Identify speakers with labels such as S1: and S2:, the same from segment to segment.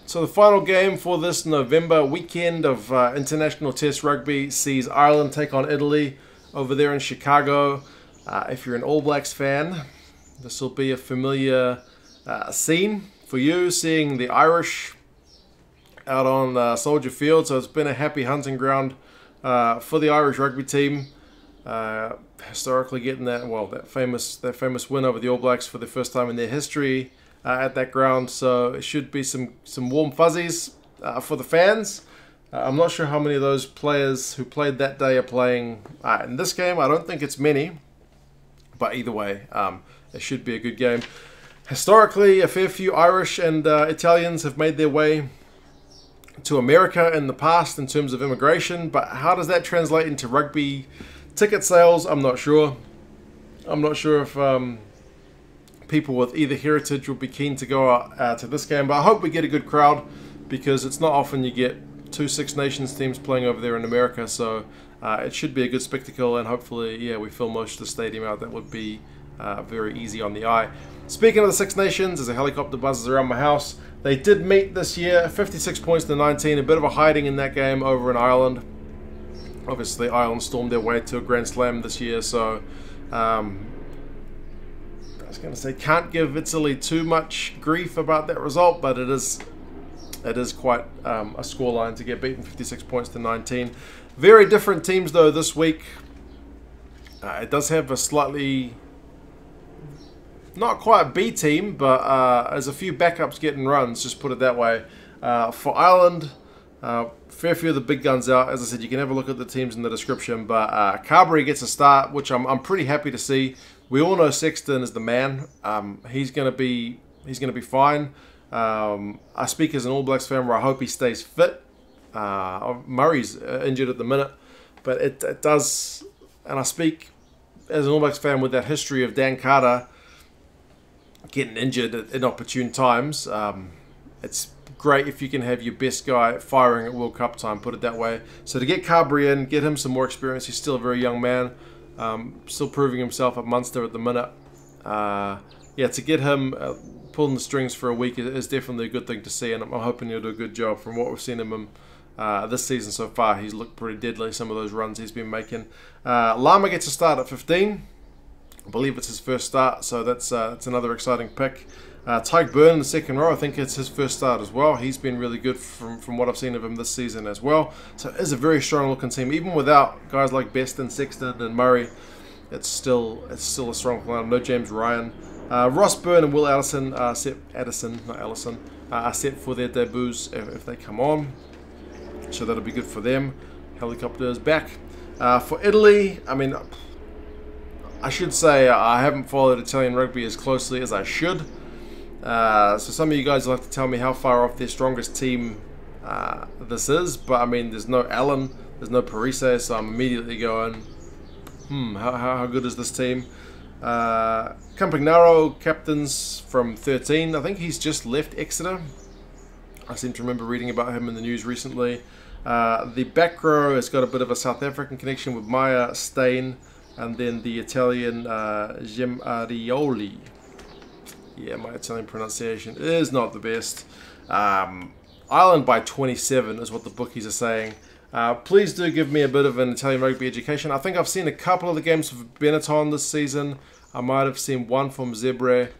S1: So the final game for this November weekend of International Test Rugby sees Ireland take on Italy over there in Chicago. If you're an All Blacks fan, this will be a familiar scene for you, seeing the Irish out on Soldier Field. So it's been a happy hunting ground for the Irish rugby team. Historically getting that famous win over the All Blacks for the first time in their history at that ground. So it should be some warm fuzzies for the fans. I'm not sure how many of those players who played that day are playing in this game. I don't think it's many, but either way, it should be a good game. Historically, a fair few Irish and Italians have made their way to America in the past in terms of immigration, but how does that translate into rugby ticket sales? I'm not sure. I'm not sure if people with either heritage will be keen to go to this game, but I hope we get a good crowd, because it's not often you get two Six Nations teams playing over there in America. So it should be a good spectacle, and hopefully, yeah, we fill most of the stadium out. That would be very easy on the eye. Speaking of the Six Nations, as a helicopter buzzes around my house, they did meet this year, 56 points to 19, a bit of a hiding in that game over in Ireland. Obviously, Ireland stormed their way to a Grand Slam this year, so I was going to say, can't give Italy too much grief about that result, but it is quite a scoreline to get beaten 56 points to 19. Very different teams though this week. It does have a slightly, not quite B team, but there's a few backups getting runs, just put it that way. For Ireland, fair few of the big guns out. As I said, you can have a look at the teams in the description, but Carbery gets a start, which I'm pretty happy to see. We all know Sexton is the man. He's gonna be fine. I speak as an All Blacks fan, where I hope he stays fit. Murray's injured at the minute, but it does, and I speak as an All Blacks fan with that history of Dan Carter getting injured at inopportune times. It's great if you can have your best guy firing at World Cup time, put it that way. So to get Carbery in, get him some more experience. He's still a very young man, still proving himself at Munster at the minute. Yeah, to get him pulling the strings for a week is definitely a good thing to see, and I'm hoping he'll do a good job. From what we've seen of him this season so far, he's looked pretty deadly, some of those runs he's been making. Larmour gets a start at 15. I believe it's his first start, so that's another exciting pick. Byrne in the second row, I think it's his first start as well. He's been really good from what I've seen of him this season as well. So it is a very strong looking team, even without guys like Beston, Sexton and Murray. It's still a strong lineup. No James Ryan. Ross Byrne and Will Addison are set for their debuts if they come on. So that'll be good for them. Helicopter is back. For Italy, I mean, I should say I haven't followed Italian rugby as closely as I should. So some of you guys will have to tell me how far off their strongest team this is. But I mean, there's no Allen, there's no Parise, so I'm immediately going, how good is this team? Campagnaro captains from 13. I think he's just left Exeter. I seem to remember reading about him in the news recently. The back row has got a bit of a South African connection with Meyer, Steyn, and then the Italian Giammarioli. Yeah, my Italian pronunciation is not the best. Ireland by 27 is what the bookies are saying. Please do give me a bit of an Italian rugby education. I think I've seen a couple of the games of Benetton this season. I might have seen one from Zebre.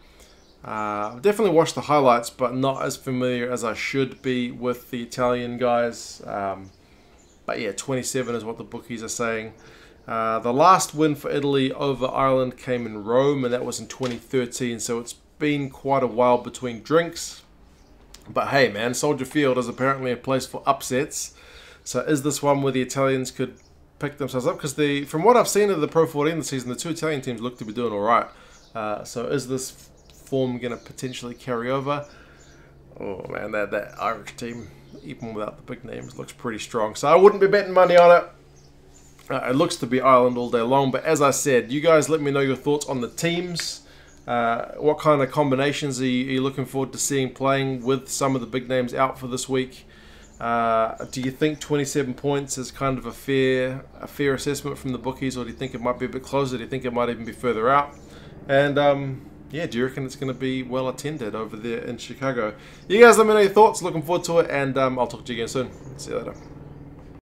S1: I've definitely watched the highlights, but not as familiar as I should be with the Italian guys. But yeah, 27 is what the bookies are saying. The last win for Italy over Ireland came in Rome, and that was in 2013, so it's been quite a while between drinks. But hey man, Soldier Field is apparently a place for upsets. So is this one where the Italians could pick themselves up? Because from what I've seen of the Pro 14 this season, the two Italian teams look to be doing alright. So is this form going to potentially carry over? Oh man, that Irish team, even without the big names, looks pretty strong. So I wouldn't be betting money on it. It looks to be Ireland all day long. But as I said, you guys let me know your thoughts on the teams. What kind of combinations are you looking forward to seeing playing with some of the big names out for this week? Do you think 27 points is kind of a fair assessment from the bookies, or do you think it might be a bit closer? Do you think it might even be further out? And yeah, do you reckon it's going to be well attended over there in Chicago? You guys let me know your thoughts. Looking forward to it, and I'll talk to you again soon. See you later.